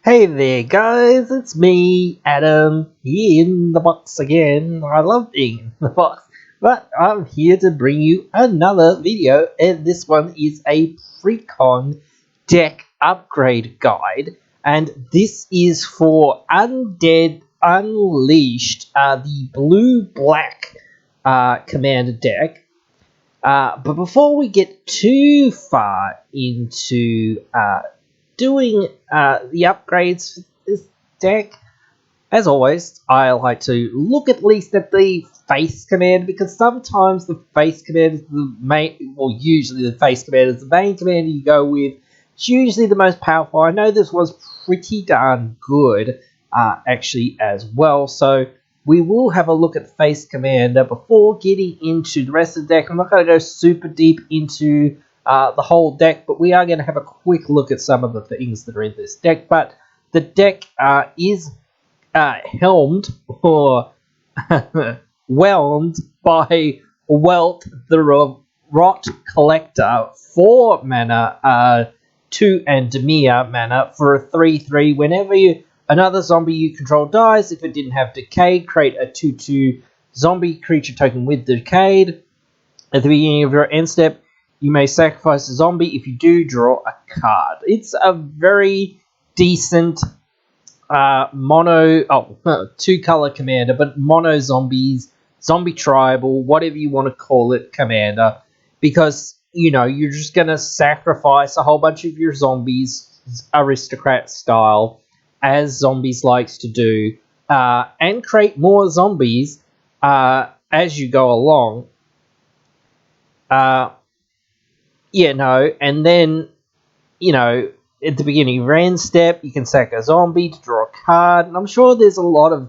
Hey there guys, it's me, Adam, here in the box again. I love being in the box, but I'm here to bring you another video, and this one is a precon deck upgrade guide, and this is for Undead Unleashed, the blue-black commander deck. But before we get too far into doing the upgrades for this deck, as always, I like to look at least at the face command, because sometimes the face command is the main, well, usually the face command is the main command you go with. It's usually the most powerful. I know this was pretty darn good, actually, as well. So we will have a look at face commander before getting into the rest of the deck. I'm not going to go super deep into the whole deck, but we are going to have a quick look at some of the things that are in this deck. But the deck is helmed or whelmed by Welt the Rot Collector, 4 mana, 2 and Demir mana for a 3/3. Whenever another zombie you control dies, if it didn't have Decayed, create a 2/2 zombie creature token with Decayed. At the beginning of your end step, you may sacrifice a zombie. If you do, draw a card. It's a very decent two color commander, but mono zombies, zombie tribal, whatever you want to call it, commander, because you're just gonna sacrifice a whole bunch of your zombies, aristocrat style, as zombies likes to do, and create more zombies as you go along. And then at the beginning of your end step, you can sack a zombie to draw a card, and I'm sure there's a lot of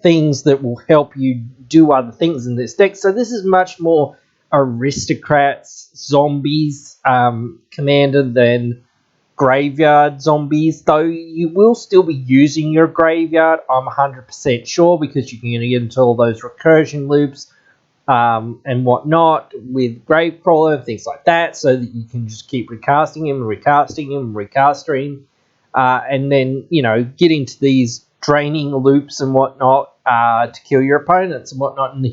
things that will help you do other things in this deck. So this is much more aristocrats, zombies, commander than graveyard zombies, though you will still be using your graveyard, I'm 100% sure, because you can get into all those recursion loops and whatnot with Gravecrawler and things like that, so that you can just keep recasting him, and then get into these draining loops and whatnot to kill your opponents and whatnot. And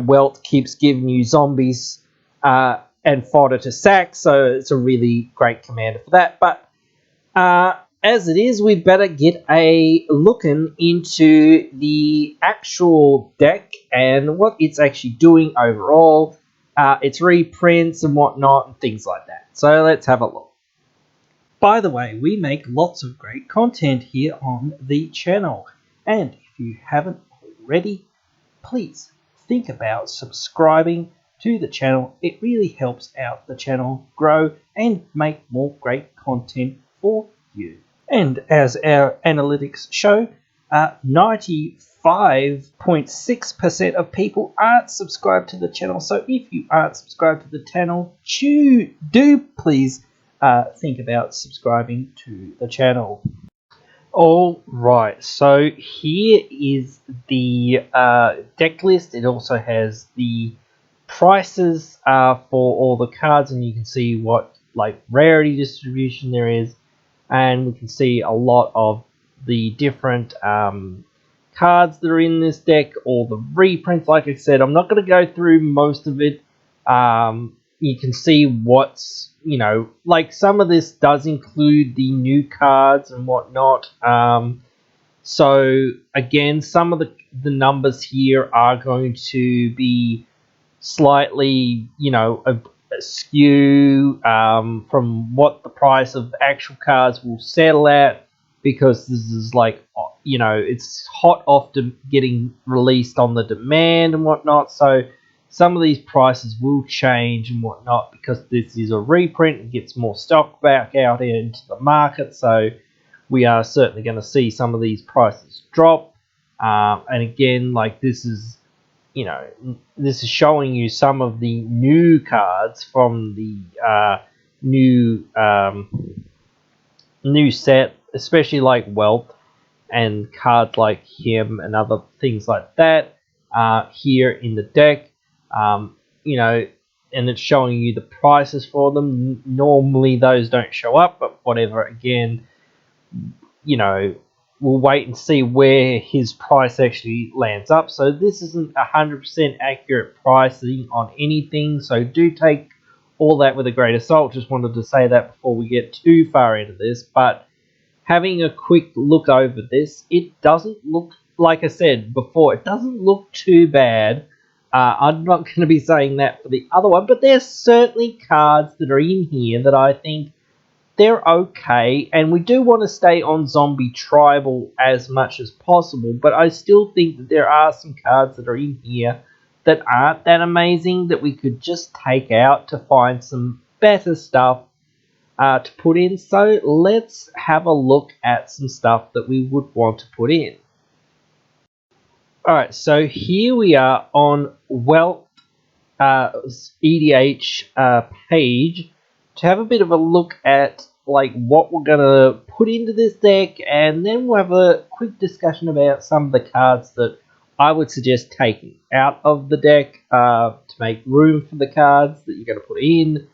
Welt keeps giving you zombies and fodder to sack, so it's a really great commander for that. But as it is, we better get a looking into the actual deck and what it's actually doing overall, its reprints and whatnot, and things like that. So let's have a look. By the way, we make lots of great content here on the channel, and if you haven't already, please think about subscribing to the channel. It really helps out the channel grow and make more great content for you. And as our analytics show, 95.6% of people aren't subscribed to the channel. So if you aren't subscribed to the channel, do please think about subscribing to the channel. Alright, so here is the deck list. It also has the prices for all the cards, and you can see what rarity distribution there is. And we can see a lot of the different cards that are in this deck, all the reprints. Like I said, I'm not going to go through most of it. You can see what's, some of this does include the new cards and whatnot. So, again, some of the numbers here are going to be slightly, skew from what the price of actual cards will settle at, because this is it's hot off getting released on the demand and whatnot, so some of these prices will change and whatnot, because this is a reprint and gets more stock back out into the market. So we are certainly going to see some of these prices drop, and again, this is this is showing you some of the new cards from the new set, especially like Wealth and cards like him and other things like that here in the deck. and it's showing you the prices for them. Normally those don't show up, but whatever. Again, you know, we'll wait and see where his price actually lands up. So this isn't 100% accurate pricing on anything, so do take all that with a grain of salt. Just wanted to say that before we get too far into this. But having a quick look over this, it doesn't look, like I said before, it doesn't look too bad. I'm not going to be saying that for the other one, but there's certainly cards that are in here that I think they're okay, and we do want to stay on zombie tribal as much as possible, but I still think that there are some cards that are in here that aren't that amazing that we could just take out to find some better stuff to put in. So let's have a look at some stuff that we would want to put in. Alright, so here we are on Wealth EDH page to have a bit of a look at like what we're gonna put into this deck, and then we'll have a quick discussion about some of the cards that I would suggest taking out of the deck to make room for the cards that you're going to put in.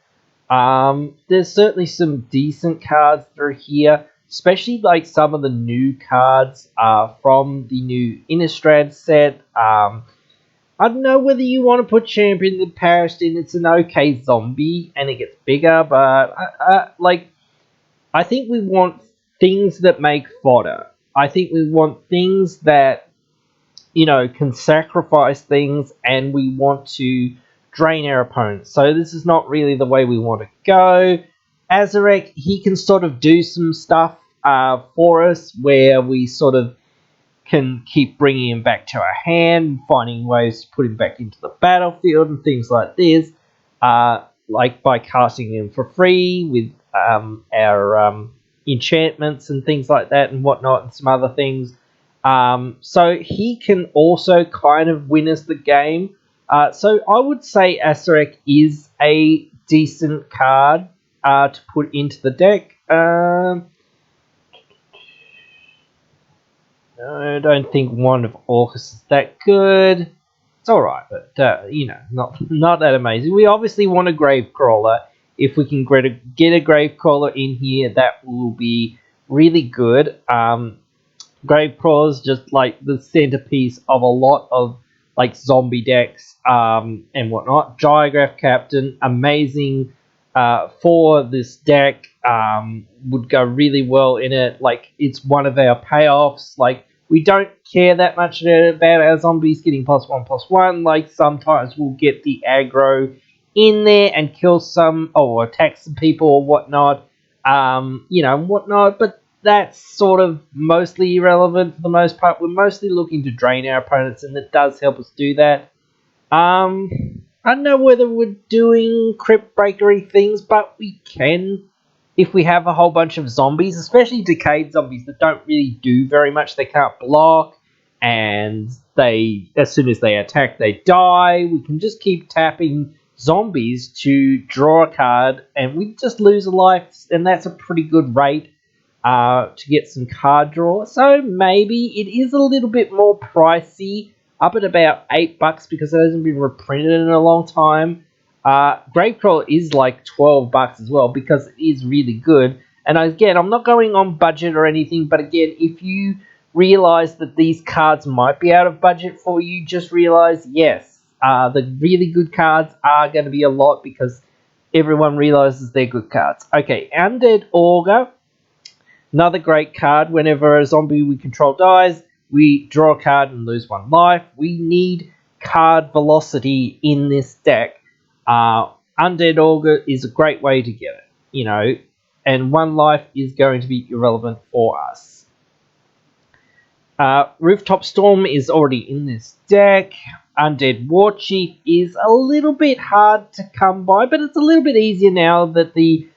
There's certainly some decent cards that are here, especially like some of the new cards from the new Innistrad set. I don't know whether you want to put Champion the Parish in. It's an okay zombie, and it gets bigger, but I think we want things that make fodder. I think we want things that, you know, can sacrifice things, and we want to drain our opponents. So this is not really the way we want to go. Azarek, he can sort of do some stuff for us where we sort of can keep bringing him back to our hand, finding ways to put him back into the battlefield and things like this, like by casting him for free with our enchantments and things like that and whatnot, and some other things. So he can also kind of win us the game. So I would say Azarek is a decent card to put into the deck. I don't think Wand of Orcus is that good. It's alright, but, you know, not that amazing. We obviously want a Gravecrawler. If we can get a Gravecrawler in here, that will be really good. Gravecrawler is just like the centerpiece of a lot of like zombie decks and whatnot. Gygraph Captain, amazing for this deck. Would go really well in it. Like, it's one of our payoffs. Like, we don't care that much about our zombies getting +1/+1. Like, sometimes we'll get the aggro in there and kill some or attack some people or whatnot. You know, whatnot, but that's sort of mostly irrelevant for the most part. We're mostly looking to drain our opponents, and it does help us do that. I don't know whether we're doing crypt breakery things, but we can if we have a whole bunch of zombies, especially decayed zombies that don't really do very much. They can't block, and they, as soon as they attack, they die. We can just keep tapping zombies to draw a card, and we just lose a life, and that's a pretty good rate to get some card draw. So maybe it is a little bit more pricey, up at about $8 because it hasn't been reprinted in a long time. Gravecrawler is like $12 as well because it is really good. And again, I'm not going on budget or anything, but again, if you realize that these cards might be out of budget for you, just realize, yes, the really good cards are going to be a lot because everyone realizes they're good cards. Okay, Undead Augur, another great card. Whenever a zombie we control dies, we draw a card and lose 1 life. We need card velocity in this deck. Undead Augur is a great way to get it, you know, and 1 life is going to be irrelevant for us. Rooftop Storm is already in this deck. Undead Warchief is a little bit hard to come by, but it's a little bit easier now that the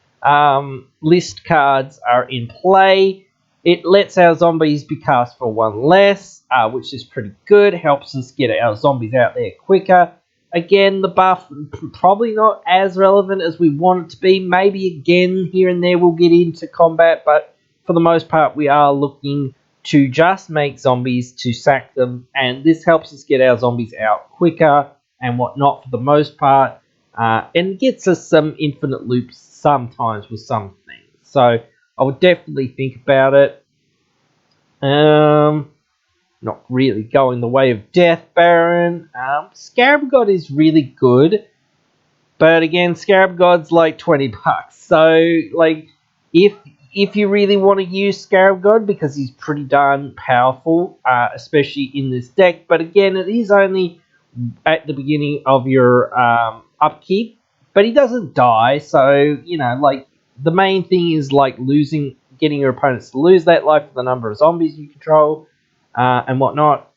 list cards are in play. It lets our zombies be cast for 1 less, which is pretty good. Helps us get our zombies out there quicker. Again, the buff, probably not as relevant as we want it to be. Maybe again, here and there, we'll get into combat, but for the most part, we are looking to just make zombies to sack them, and this helps us get our zombies out quicker and whatnot for the most part. and gets us some infinite loops sometimes with some things. So I would definitely think about it. Not really going the way of Death Baron. Scarab God is really good, but again, Scarab God's like $20. So like, if you really want to use Scarab God, because he's pretty darn powerful, especially in this deck. But again, it is only at the beginning of your upkeep, but he doesn't die. So like the main thing is like getting your opponents to lose that life for the number of zombies you control, and whatnot.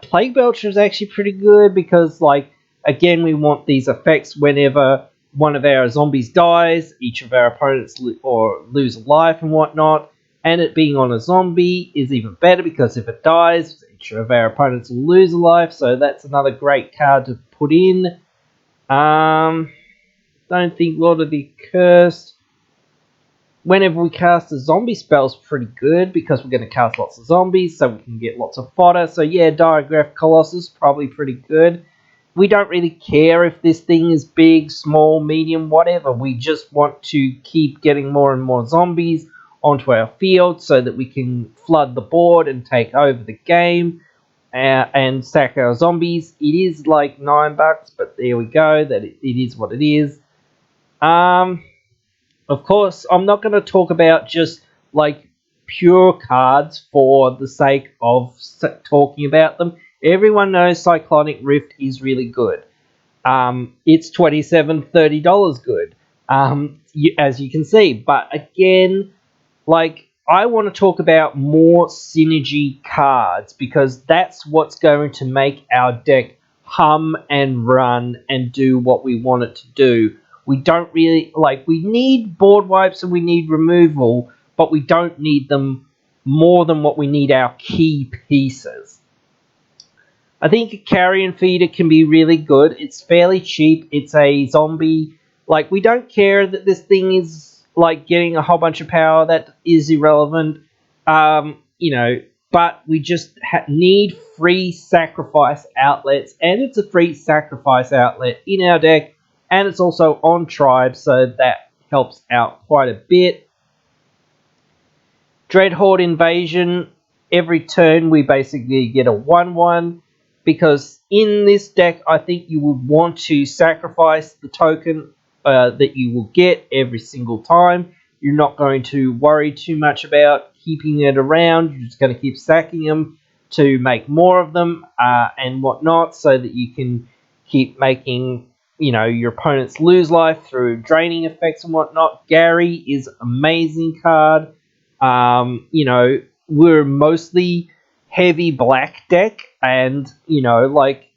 Plague Belcher is actually pretty good because, like, again, we want these effects whenever one of our zombies dies, each of our opponents lose a life and whatnot. And it being on a zombie is even better because if it dies, each of our opponents will lose a life. So that's another great card to put in. Don't think Lord of the Accursed. Whenever we cast a zombie spell is pretty good because we're going to cast lots of zombies, so we can get lots of fodder. So yeah, Diagraph Colossus, probably pretty good. We don't really care if this thing is big, small, medium, whatever. We just want to keep getting more and more zombies onto our field so that we can flood the board and take over the game and sack our zombies. It is like $9, but there we go. That it is what it is. Of course, I'm not going to talk about just like pure cards for the sake of talking about them. Everyone knows Cyclonic Rift is really good. It's $27, $30 good, as you can see. But again, like, I want to talk about more synergy cards because that's what's going to make our deck hum and run and do what we want it to do. We don't really, like, we need board wipes and we need removal, but we don't need them more than what we need our key pieces. I think a Carrion Feeder can be really good. It's fairly cheap. It's a zombie. Like, we don't care that this thing is, like, getting a whole bunch of power. That is irrelevant. But we just need free sacrifice outlets. And it's a free sacrifice outlet in our deck. And it's also on Tribe, so that helps out quite a bit. Dreadhorde Invasion. Every turn we basically get a 1-1. Because in this deck, I think you would want to sacrifice the token that you will get every single time. You're not going to worry too much about keeping it around. You're just going to keep stacking them to make more of them and whatnot, so that you can keep making your opponents lose life through draining effects and whatnot. Gary is an amazing card. We're mostly heavy black deck, and like,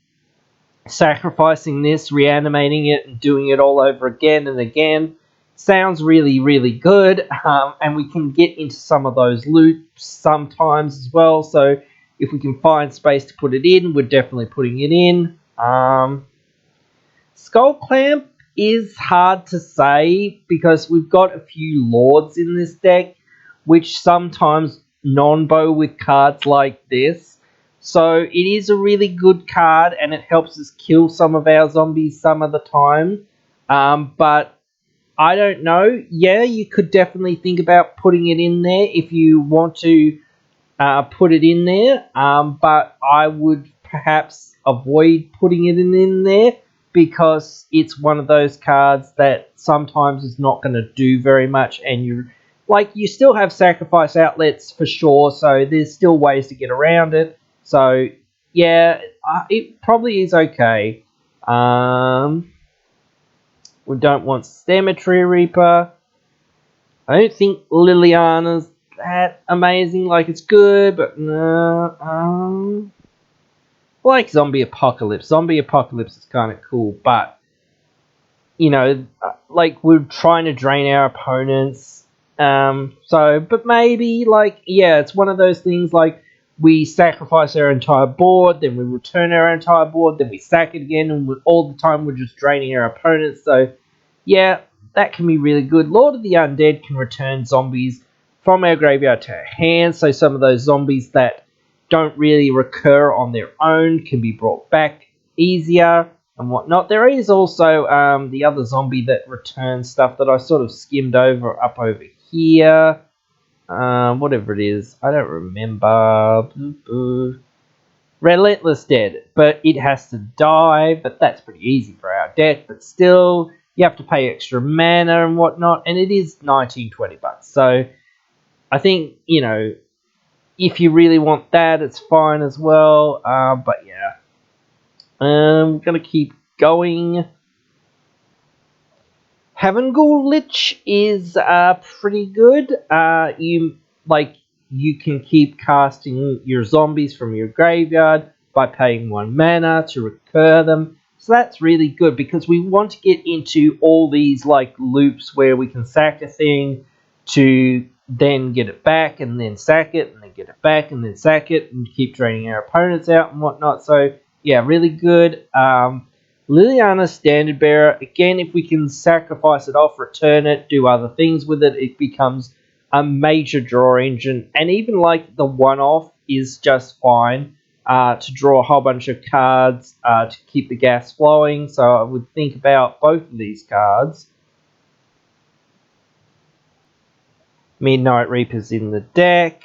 sacrificing this, reanimating it, and doing it all over again and again sounds really, really good. And we can get into some of those loops sometimes as well. So if we can find space to put it in, we're definitely putting it in. Skull Clamp is hard to say because we've got a few lords in this deck, which sometimes non-bow with cards like this. So it is a really good card and it helps us kill some of our zombies some of the time. But I don't know. Yeah, you could definitely think about putting it in there if you want to put it in there. But I would perhaps avoid putting it in there because it's one of those cards that sometimes is not going to do very much, and you still have sacrifice outlets for sure, so there's still ways to get around it. So yeah, it probably is okay. We don't want Cemetery Reaper. I don't think Liliana's that amazing. Like, it's good, but no. Like Zombie Apocalypse. Zombie Apocalypse is kind of cool, but like, we're trying to drain our opponents. But maybe, like, yeah, it's one of those things, like, we sacrifice our entire board, then we return our entire board, then we sack it again, and all the time we're just draining our opponents. So yeah, that can be really good. Lord of the Undead can return zombies from our graveyard to our hands, so some of those zombies that don't really recur on their own can be brought back easier. and whatnot. There is also the other zombie that returns stuff that I sort of skimmed over up over here. Whatever it is, I don't remember. Relentless Dead, but it has to die, but that's pretty easy for our deck, but still, you have to pay extra mana and whatnot, and it is 19-20 bucks. So I think, you know, if you really want that, it's fine as well. But yeah, I'm gonna keep going. Havengul Lich is pretty good. You can keep casting your zombies from your graveyard by paying 1 mana to recur them. So that's really good because we want to get into all these like loops where we can sack a thing to then get it back and then sack it and then get it back and then sack it and keep draining our opponents out and whatnot. So yeah, really good. Liliana Standard Bearer, again, if we can sacrifice it off, return it, do other things with it, it becomes a major draw engine. And even like the one-off is just fine to draw a whole bunch of cards to keep the gas flowing. So I would think about both of these cards. Midnight Reaper's in the deck.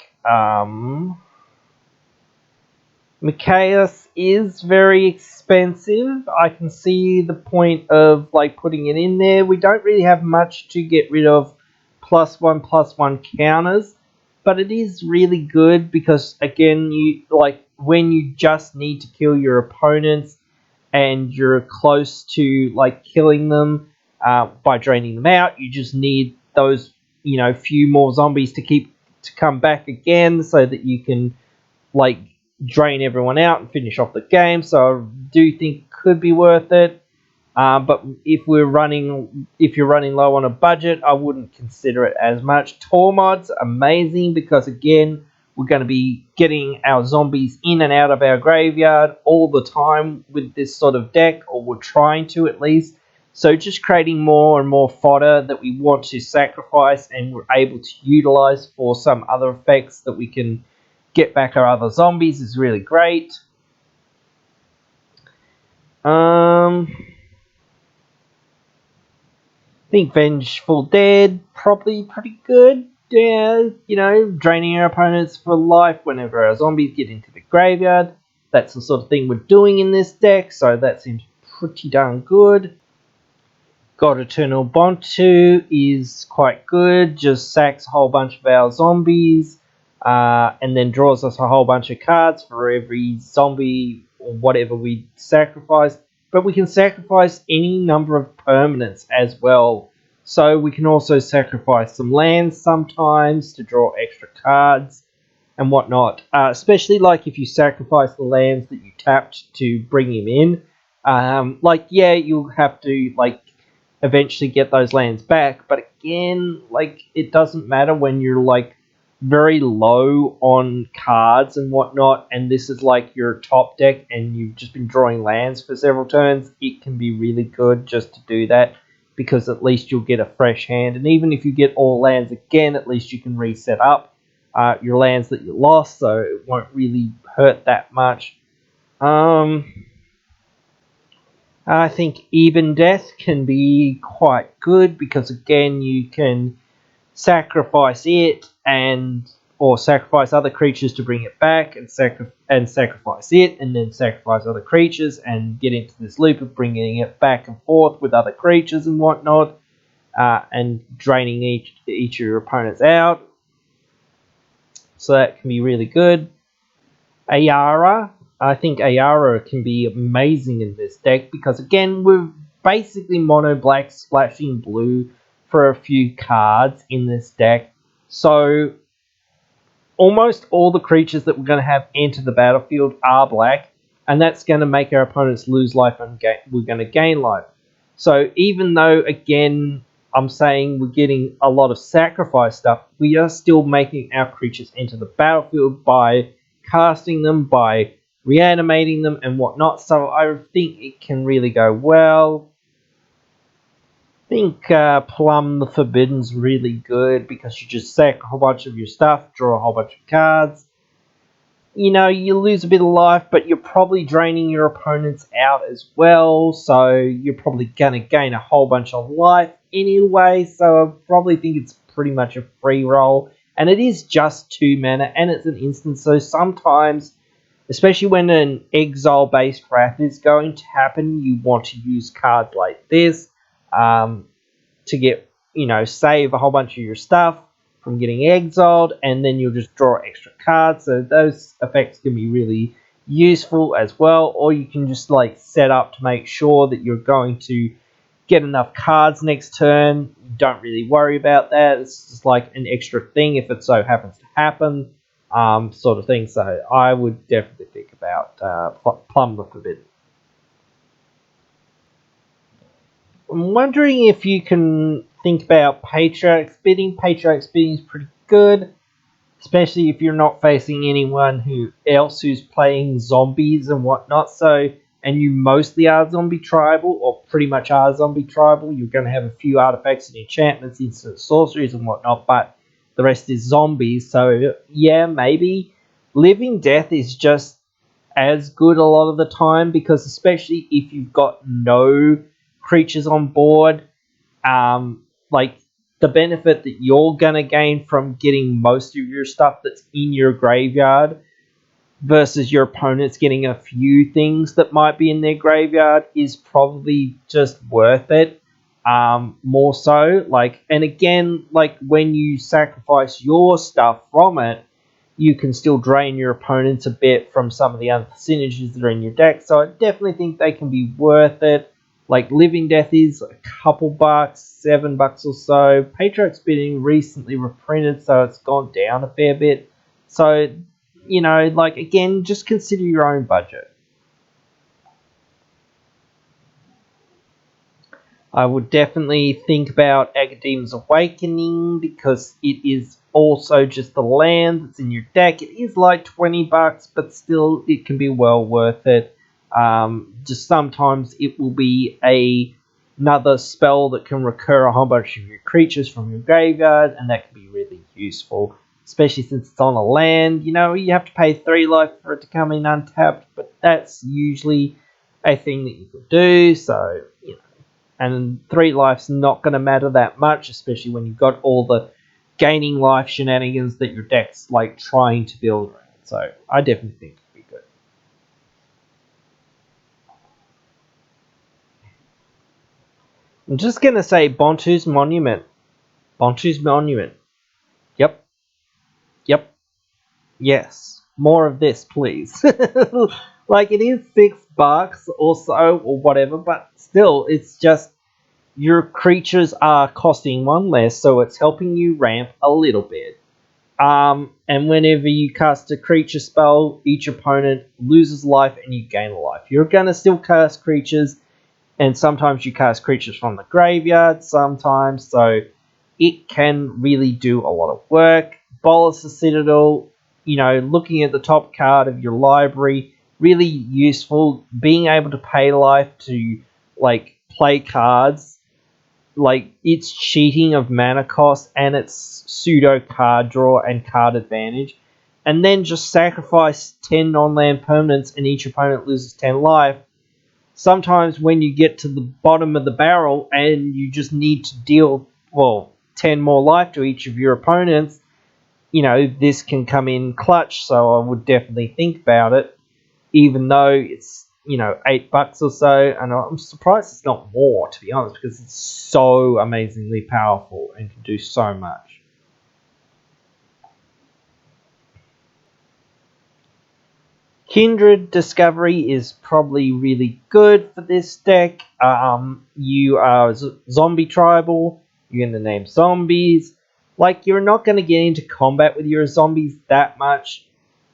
Micaeus is very expensive. I can see the point of like putting it in there. We don't really have much to get rid of +1/+1 counters, but it is really good because again, you like when you just need to kill your opponents and you're close to like killing them by draining them out, you just need those, you know, few more zombies to come back again so that you can like drain everyone out and finish off the game. So I do think it could be worth it. But if you're running low on a budget, I wouldn't consider it as much. Tormod's amazing because again, we're going to be getting our zombies in and out of our graveyard all the time with this sort of deck, or we're trying to at least. So just creating more and more fodder that we want to sacrifice and we're able to utilize for some other effects that we can get back our other zombies is really great. I think Vengeful Dead, probably pretty good. Yeah, you know, draining our opponents for life whenever our zombies get into the graveyard. That's the sort of thing we're doing in this deck, so that seems pretty darn good. God Eternal Bontu is quite good, just sacks a whole bunch of our zombies, and then draws us a whole bunch of cards for every zombie or whatever we sacrifice. But we can sacrifice any number of permanents as well. So we can also sacrifice some lands sometimes to draw extra cards and whatnot. Especially like if you sacrifice the lands that you tapped to bring him in. Like, yeah, you'll have to like eventually get those lands back. But again, like it doesn't matter when you're like very low on cards and whatnot, and this is like your top deck and you've just been drawing lands for several turns. It can be really good just to do that because at least you'll get a fresh hand, and even if you get all lands again, at least you can reset up your lands that you lost, so it won't really hurt that much. I think Even Death can be quite good because again you can sacrifice it or sacrifice other creatures to bring it back and sacrifice it and then sacrifice other creatures and get into this loop of bringing it back and forth with other creatures and whatnot, and draining each of your opponents out. So that can be really good. Ayara. I think Ayara can be amazing in this deck because again we're basically mono black splashing blue for a few cards in this deck. So almost all the creatures that we're going to have enter the battlefield are black, and that's going to make our opponents lose life and we're going to gain life. So even though again I'm saying we're getting a lot of sacrifice stuff, we are still making our creatures enter the battlefield by casting them, by reanimating them and whatnot. So I think it can really go well. I think Plum the Forbidden's really good because you just sack a whole bunch of your stuff, draw a whole bunch of cards. you know, you lose a bit of life, but you're probably draining your opponents out as well, so you're probably going to gain a whole bunch of life anyway, so I probably think it's pretty much a free roll. And it is just 2 mana, and it's an instant, so sometimes, especially when an exile-based wrath is going to happen, you want to use cards like this to get, you know, save a whole bunch of your stuff from getting exiled, and then you'll just draw extra cards. So those effects can be really useful as well, or you can just like set up to make sure that you're going to get enough cards next turn. You don't really worry about that. It's just like an extra thing if it so happens to happen, sort of thing. So I would definitely think about Plum the Forbidden. I'm wondering if you can think about Patriarch Spitting. Patriarch Spitting is pretty good, especially if you're not facing anyone else who's playing zombies and whatnot. So, and you mostly are zombie tribal, or pretty much are zombie tribal. You're going to have a few artifacts and enchantments, instant sorceries and whatnot, but the rest is zombies. So, yeah, maybe Living Death is just as good a lot of the time, because especially if you've got no creatures on board, like the benefit that you're gonna gain from getting most of your stuff that's in your graveyard versus your opponents getting a few things that might be in their graveyard is probably just worth it. More so, like, and again, like when you sacrifice your stuff from it, you can still drain your opponents a bit from some of the other synergies that are in your deck. So I definitely think they can be worth it. Like Living Death is a couple bucks, $7 or so. Patriarch Spitting recently reprinted, so it's gone down a fair bit. So, you know, like again, just consider your own budget. I would definitely think about Agadeem's Awakening, because it is also just the land that's in your deck. It is like $20, but still it can be well worth it. Just sometimes it will be another spell that can recur a whole bunch of your creatures from your graveyard, and that can be really useful, especially since it's on a land. You know, you have to pay 3 life for it to come in untapped, but that's usually a thing that you could do, so, you know. And 3 life's not going to matter that much, especially when you've got all the gaining life shenanigans that your deck's like trying to build around. So I definitely think it'd be good. I'm just going to say Bontu's Monument. Bontu's Monument. Yep. Yep. Yes. More of this, please. Like, it is $6 or so, or whatever, but still, it's just your creatures are costing 1 less, so it's helping you ramp a little bit. And whenever you cast a creature spell, each opponent loses life and you gain a life. You're going to still cast creatures, and sometimes you cast creatures from the graveyard, sometimes, so it can really do a lot of work. Bolus the Citadel, you know, looking at the top card of your library, really useful. Being able to pay life to, like, play cards, like, it's cheating of mana cost, and it's pseudo card draw and card advantage, and then just sacrifice 10 non-land permanents and each opponent loses 10 life. Sometimes when you get to the bottom of the barrel and you just need to deal, well, 10 more life to each of your opponents, you know, this can come in clutch, so I would definitely think about it, even though it's, you know, $8 or so, and I'm surprised it's not more, to be honest, because it's so amazingly powerful and can do so much. Kindred Discovery is probably really good for this deck. You are zombie tribal, you're going to name zombies. Like, you're not going to get into combat with your zombies that much.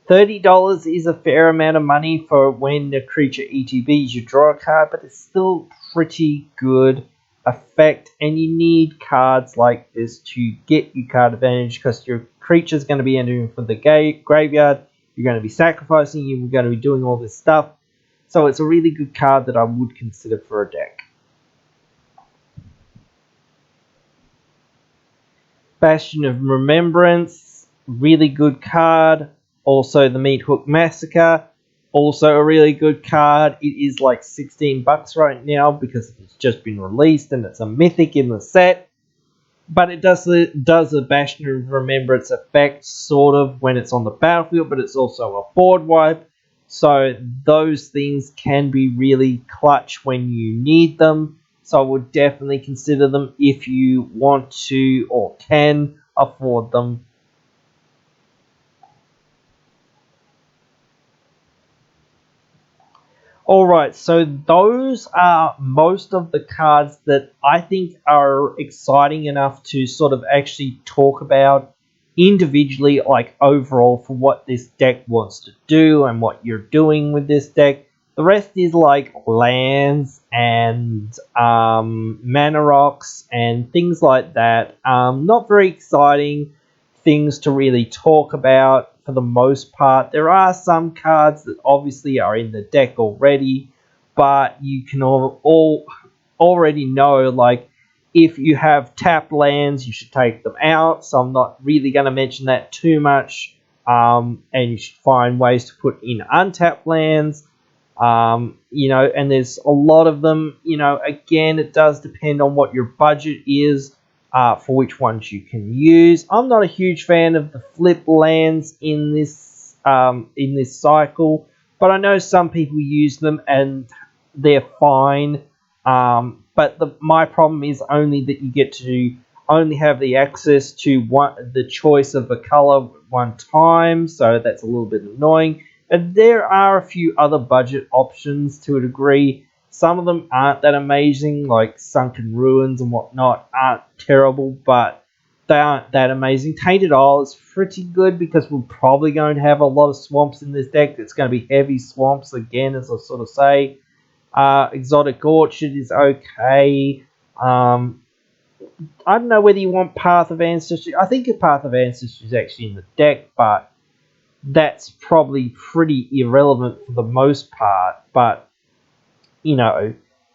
$30 is a fair amount of money for when the creature ETBs, you draw a card, but it's still pretty good effect, and you need cards like this to get you card advantage, because your creature's going to be entering from the graveyard, you're going to be sacrificing, you're going to be doing all this stuff, so it's a really good card that I would consider for a deck. Bastion of Remembrance, really good card. Also, the Meat Hook Massacre, also a really good card. It is like $16 right now because it's just been released and it's a mythic in the set. But it does a Bastion of Remembrance effect, sort of, when it's on the battlefield, but it's also a board wipe. So those things can be really clutch when you need them. So I would definitely consider them if you want to or can afford them. Alright, so those are most of the cards that I think are exciting enough to sort of actually talk about individually, like overall, for what this deck wants to do and what you're doing with this deck. The rest is like lands and mana rocks and things like that. Not very exciting things to really talk about for the most part. There are some cards that obviously are in the deck already, but you can all already know, like, if you have tap lands, you should take them out. So I'm not really going to mention that too much. And you should find ways to put in untapped lands. And there's a lot of them. Again, it does depend on what your budget is for which ones you can use. I'm not a huge fan of the flip lands in this cycle, but I know some people use them and they're fine. But my problem is only that you get to only have the access to the choice of a color one time, so that's a little bit annoying. And there are a few other budget options to a degree. Some of them aren't that amazing, like Sunken Ruins and whatnot aren't terrible, but they aren't that amazing. Tainted Isle is pretty good because we're probably going to have a lot of swamps in this deck. It's going to be heavy swamps again, as I sort of say. Exotic Orchard is okay. I don't know whether you want Path of Ancestry. I think a Path of Ancestry is actually in the deck, but that's probably pretty irrelevant for the most part. But,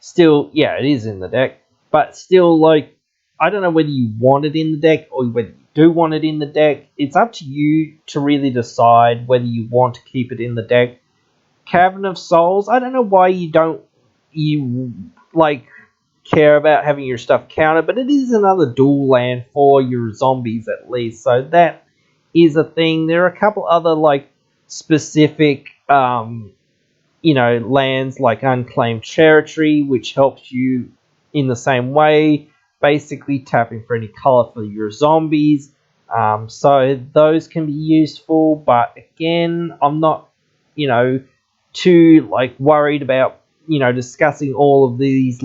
still, yeah, it is in the deck. But still, like, I don't know whether you want it in the deck or whether you do want it in the deck. It's up to you to really decide whether you want to keep it in the deck. Cavern of Souls, I don't know why you care about having your stuff counted, but it is another dual land for your zombies at least, so that is a thing. There are a couple other specific lands like Unclaimed Territory, which helps you in the same way, basically tapping for any color for your zombies. So those can be useful, but again, I'm not too worried about discussing all of these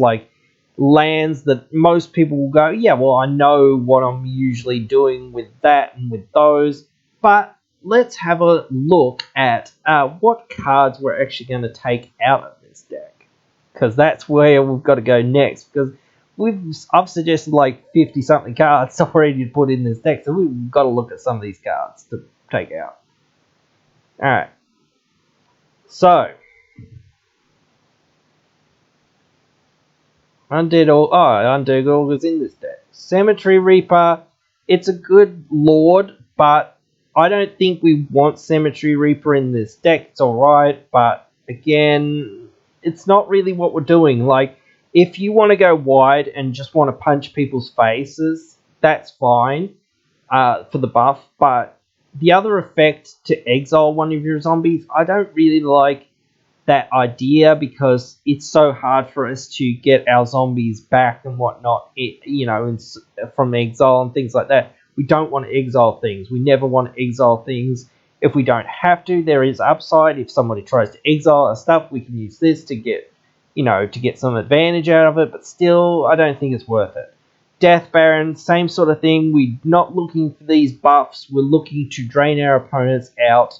lands that most people will go, yeah, well, I know what I'm usually doing with that and with those. But let's have a look at what cards we're actually going to take out of this deck, because that's where we've got to go next, because I've suggested 50 something cards already to put in this deck, so we've got to look at some of these cards to take out. Alright, so Undead Ogre's in this deck. Cemetery Reaper, it's a good lord, but I don't think we want Cemetery Reaper in this deck. It's alright, but again, it's not really what we're doing. If you want to go wide and just want to punch people's faces, that's fine for the buff, but the other effect to exile one of your zombies, I don't really like that idea, because it's so hard for us to get our zombies back and whatnot, from exile and things like that. We don't want to exile things. We never want to exile things if we don't have to. There is upside. If somebody tries to exile our stuff, we can use this to get some advantage out of it, but still, I don't think it's worth it. Death Baron, same sort of thing. We're not looking for these buffs. We're looking to drain our opponents out.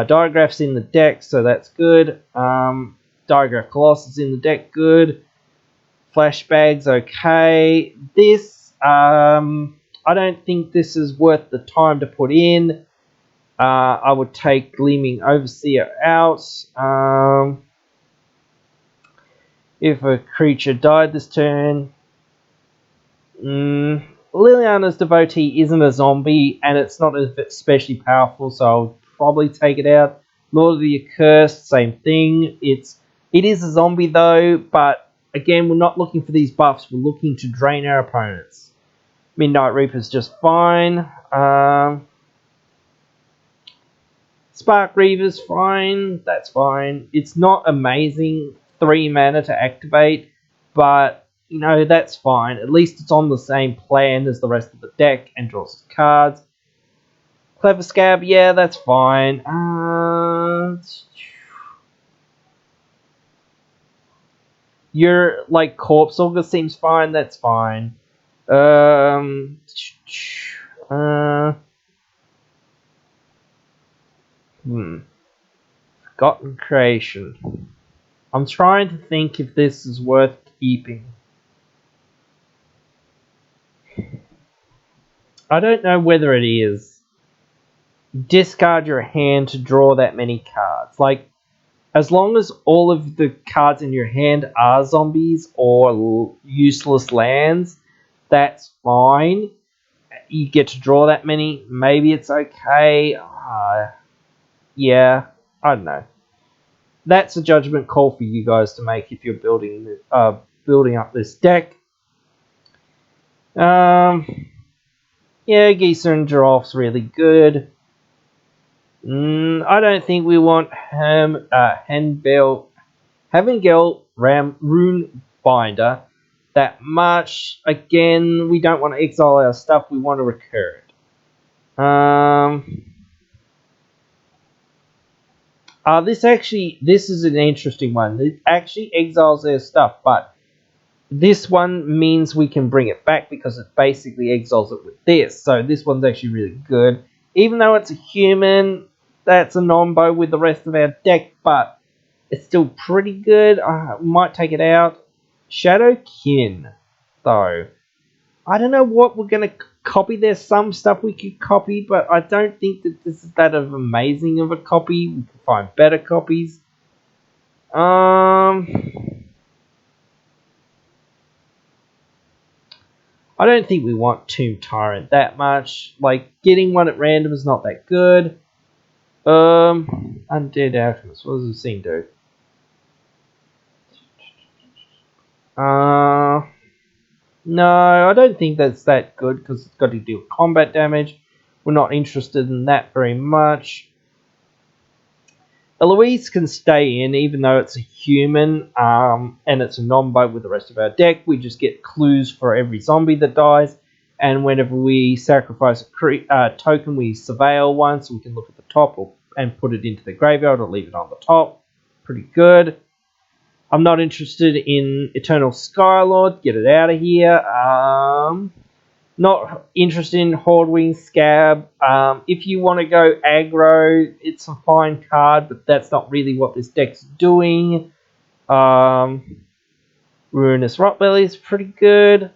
Diagraph's in the deck, so that's good. Diagraph Colossus in the deck, good. Flashbags, okay. This, I don't think this is worth the time to put in. I would take Gleaming Overseer out. If a creature died this turn, Liliana's Devotee isn't a zombie, and it's not especially powerful, so I'll probably take it out. Lord of the Accursed, same thing. It is a zombie though, but again, we're not looking for these buffs. We're looking to drain our opponents. Midnight Reaper's just fine. Spark Reaver's fine. That's fine. It's not amazing. 3 mana to activate, but you know, that's fine. At least it's on the same plan as the rest of the deck and draws cards. Clever Scab, yeah, that's fine. Your like Corpse Augur seems fine. That's fine. Forgotten Creation. I'm trying to think if this is worth keeping. I don't know whether it is. Discard your hand to draw that many cards. Like, as long as all of the cards in your hand are zombies or useless lands, that's fine. You get to draw that many. Maybe it's okay. Yeah, I don't know. That's a judgment call for you guys to make if you're building up this deck. Yeah, Geezer and Giraffe's really good. I don't think we want Havengel Rune Binder that much. Again, we don't want to exile our stuff. We want to recur it. This is an interesting one. It actually exiles their stuff, but this one means we can bring it back because it basically exiles it with this. So this one's actually really good. Even though it's a human, that's a non-bo with the rest of our deck, but it's still pretty good. Might take it out. Shadowkin, though. I don't know what we're going to copy. There's some stuff we could copy, but I don't think that this is that of amazing of a copy. We can find better copies. I don't think we want Tomb Tyrant that much. Like, getting one at random is not that good. Undead Alchemist. What does this thing do? No, I don't think that's that good because it's got to deal combat damage. We're not interested in that very much. Eloise can stay in even though it's a human and it's a non-bite with the rest of our deck. We just get clues for every zombie that dies, and whenever we sacrifice a token, we surveil one so we can look at the top and put it into the graveyard or leave it on the top. Pretty good. I'm not interested in Eternal Skylord. Get it out of here. Not interested in Hordewing Scab. If you want to go aggro, it's a fine card, but that's not really what this deck's doing. Ruinous Rotbelly is pretty good.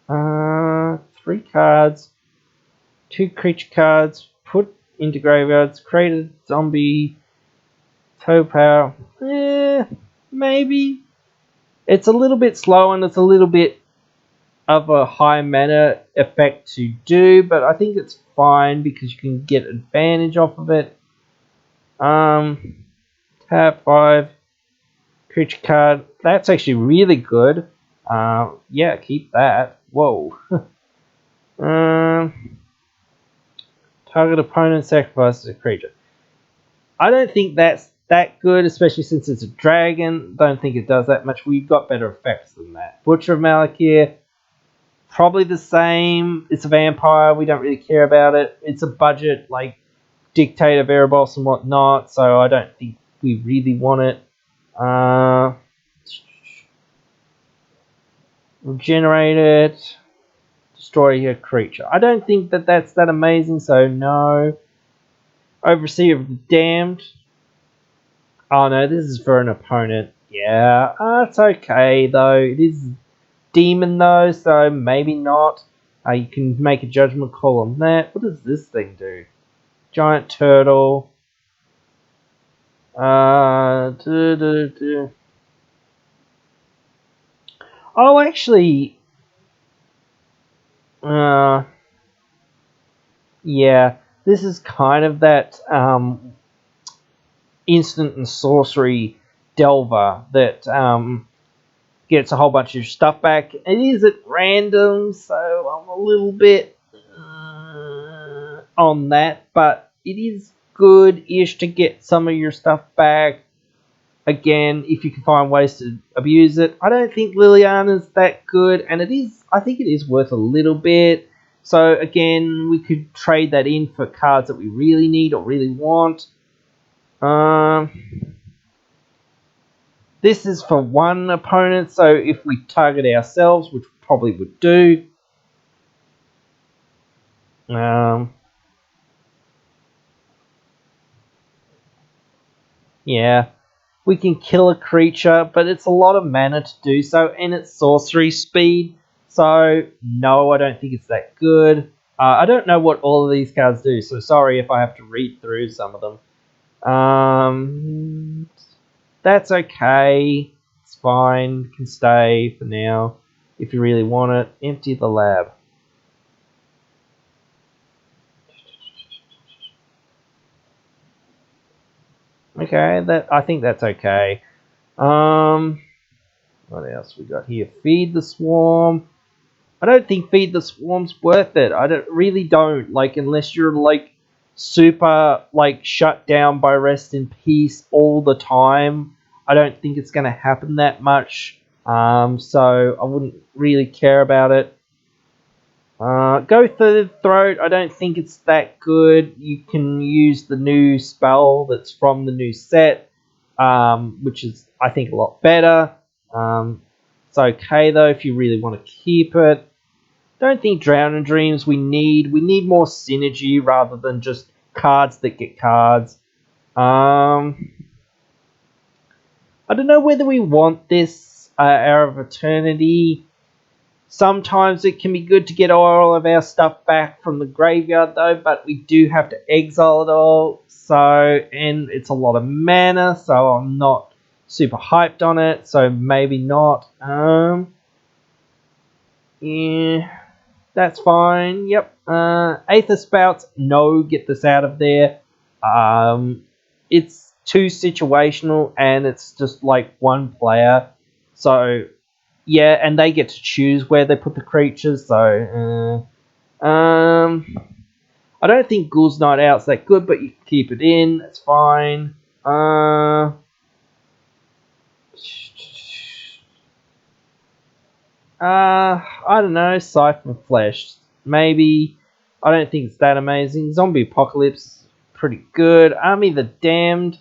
3 cards. 2 creature cards. Put into graveyards. Created zombie. Toe power. Maybe. It's a little bit slow and it's a little bit of a high mana effect to do, but I think it's fine because you can get advantage off of it. Tap 5. Creature card. That's actually really good. Yeah, keep that. Whoa. Target opponent sacrifices a creature. I don't think that's that good, especially since it's a dragon. Don't think it does that much. We've got better effects than that. Butcher of Malakir, probably the same. It's a vampire. We don't really care about it. It's a budget, like Dictator, Erebos, and whatnot, so I don't think we really want it. Regenerate it. Destroy your creature. I don't think that that's that amazing, so no. Overseer of the Damned. Oh no, this is for an opponent. Yeah, it's okay though. It is demon though, so maybe not. You can make a judgment call on that. What does this thing do? Giant turtle. Oh, actually, yeah. This is kind of that instant and sorcery delver that gets a whole bunch of stuff back. It is at random, so I'm a little bit on that, but it is good-ish to get some of your stuff back. Again, if you can find ways to abuse it. I don't think Liliana's that good, and I think it is worth a little bit. So again, we could trade that in for cards that we really need or really want. This is for one opponent, so if we target ourselves, which we probably would do. Yeah, we can kill a creature, but it's a lot of mana to do so, and it's sorcery speed. So, no, I don't think it's that good. I don't know what all of these cards do, so sorry if I have to read through some of them. That's okay. It's fine. Can stay for now. If you really want it, empty the lab. Okay, I think that's okay. What else we got here? Feed the Swarm. I don't think Feed the Swarm's worth it. Really don't. Like, unless you're like super like shut down by Rest in Peace all the time, I don't think it's going to happen that much. So I wouldn't really care about it. Go Third Throat. I don't think it's that good. You can use the new spell that's from the new set, which is I think a lot better. It's okay though if you really want to keep it. Don't think Drowning Dreams we need more synergy rather than just cards that get cards. I don't know whether we want this Hour of Eternity. Sometimes it can be good to get all of our stuff back from the graveyard though, but we do have to exile it all. So, and it's a lot of mana, so I'm not super hyped on it, so maybe not. Yeah. That's fine. Yep. Aether Spouts, no, get this out of there. It's too situational and it's just like one player. So, yeah, and they get to choose where they put the creatures. So, I don't think Ghoul's Night Out's that good, but you can keep it in. It's fine. I don't know, Siphon Flesh. Maybe. I don't think it's that amazing. Zombie Apocalypse, pretty good. Army of the Damned,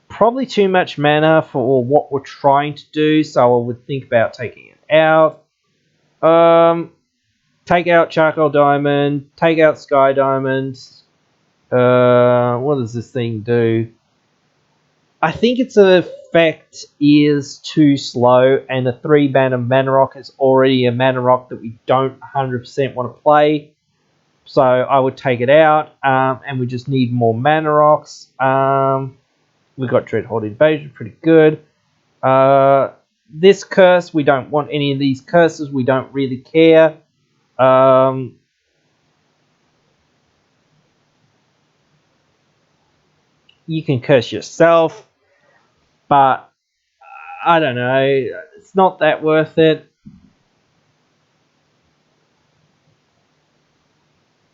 probably too much mana for what we're trying to do, so I would think about taking it out. Take out Charcoal Diamond, take out Sky Diamond. What does this thing do? I think its effect is too slow, and a 3-mana Mana Rock is already a Mana Rock that we don't 100% want to play. So I would take it out, and we just need more Mana Rocks. We got Dreadhorde Invasion, pretty good. This curse, we don't want any of these curses. We don't really care. You can curse yourself, but I don't know. It's not that worth it.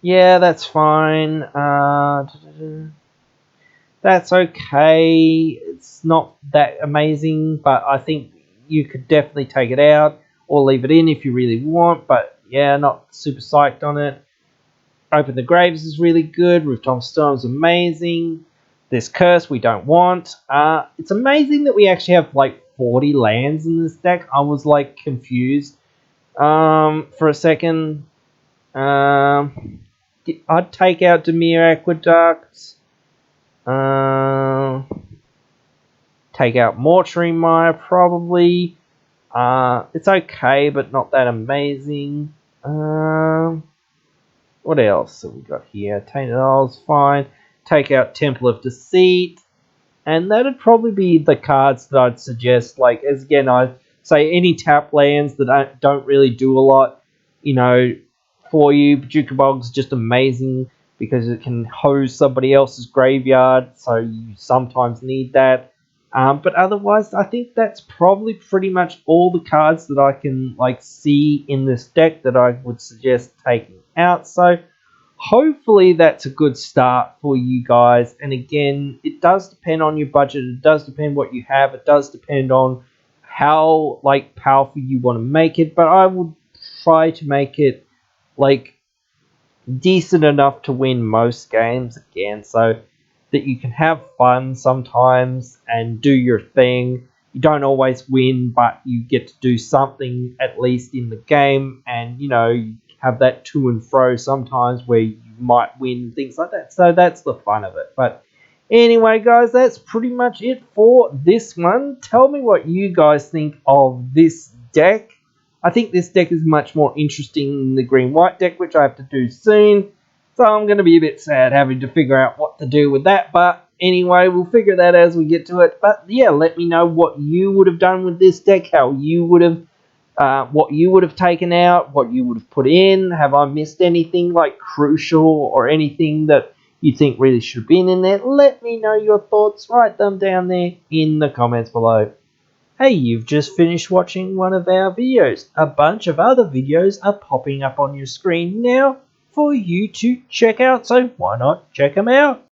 Yeah, that's fine. That's okay. It's not that amazing, but I think you could definitely take it out or leave it in if you really want. But yeah, not super psyched on it. Open the Graves is really good. Rooftop Storm is amazing. This curse we don't want. It's amazing that we actually have like 40 lands in this deck. I was like confused for a second. I'd take out Demir Aqueduct. Take out Mortuary Mire probably. It's okay, but not that amazing. What else have we got here? Tainted Isles, fine. Take out Temple of Deceit. And that'd probably be the cards that I'd suggest. Like, as again, I'd say any tap lands that don't really do a lot, for you. Duke of Bog's just amazing. because it can hose somebody else's graveyard, so you sometimes need that. But otherwise, I think that's probably pretty much all the cards that I can see in this deck that I would suggest taking out. So hopefully that's a good start for you guys. And again, it does depend on your budget. It does depend what you have. It does depend on how powerful you want to make it. But I would try to make it decent enough to win most games again, so that you can have fun sometimes and do your thing. You don't always win, but you get to do something at least in the game, and you have that to and fro sometimes where you might win, things like that. So that's the fun of it. But anyway, guys, that's pretty much it for this one. Tell me what you guys think of this deck. I think this deck is much more interesting than the green-white deck, which I have to do soon. So I'm going to be a bit sad having to figure out what to do with that. But anyway, we'll figure that as we get to it. But yeah, let me know what you would have done with this deck, how you would have, what you would have taken out, what you would have put in. Have I missed anything crucial or anything that you think really should have been in there? Let me know your thoughts. Write them down there in the comments below. Hey, you've just finished watching one of our videos. A bunch of other videos are popping up on your screen now for you to check out, so why not check them out?